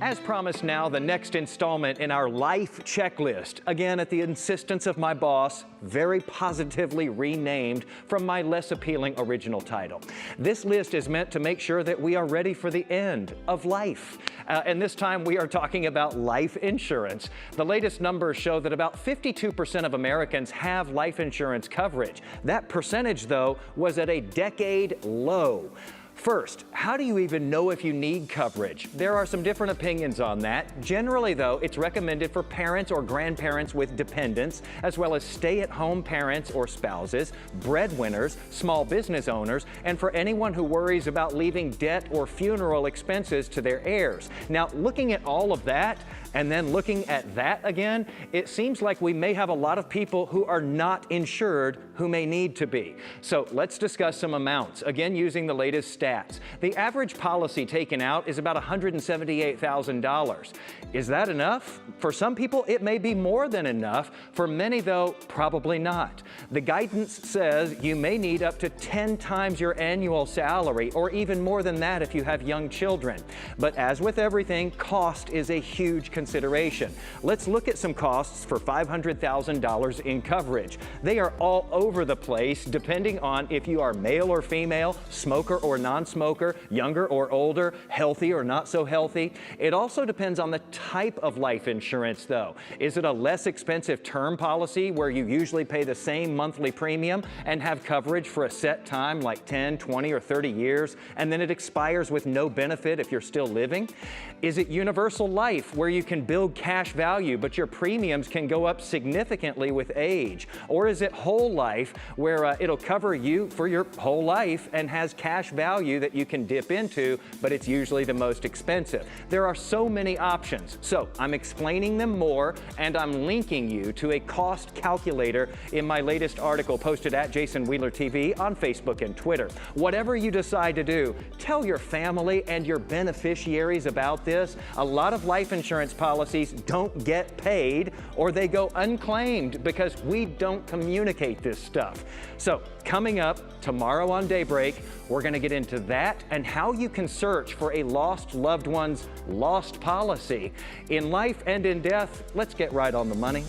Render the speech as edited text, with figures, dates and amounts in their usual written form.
As promised now, the next installment in our life checklist, again at the insistence of my boss, very positively renamed from my less appealing original title. This list is meant to make sure that we are ready for the end of life. And this time we are talking about life insurance. The latest numbers show that about 52% of Americans have life insurance coverage. That percentage, though, was at a decade low. First, how do you even know if you need coverage? There are some different opinions on that. Generally, though, it's recommended for parents or grandparents with dependents, as well as stay-at-home parents or spouses, breadwinners, small business owners, and for anyone who worries about leaving debt or funeral expenses to their heirs. Now, looking at all of that, and then looking at that again, it seems like we may have a lot of people who are not insured who may need to be. So let's discuss some amounts, again using the latest stats. The average policy taken out is about $178,000. Is that enough? For some people, it may be more than enough. For many, though, probably not. The guidance says you may need up to 10 times your annual salary, or even more than that if you have young children. But as with everything, cost is a huge consideration. Let's look at some costs for $500,000 in coverage. They are all over the place depending on if you are male or female, smoker or non-smoker, younger or older, healthy or not so healthy. It also depends on the type of life insurance, though. Is it a less expensive term policy where you usually pay the same monthly premium and have coverage for a set time like 10, 20, or 30 years, and then it expires with no benefit if you're still living? Is it universal life where you can build cash value, but your premiums can go up significantly with age? Or is it whole life where it'll cover you for your whole life and has cash value that you can dip into, but it's usually the most expensive? There are so many options. So I'm explaining them more, and I'm linking you to a cost calculator in my latest article posted at Jason Wheeler TV on Facebook and Twitter. Whatever you decide to do, tell your family and your beneficiaries about this. A lot of life insurance policies don't get paid, or they go unclaimed because we don't communicate this stuff. So coming up tomorrow on Daybreak, we're going to get into that and how you can search for a lost loved one's lost policy. In life and in death, let's get right on the money.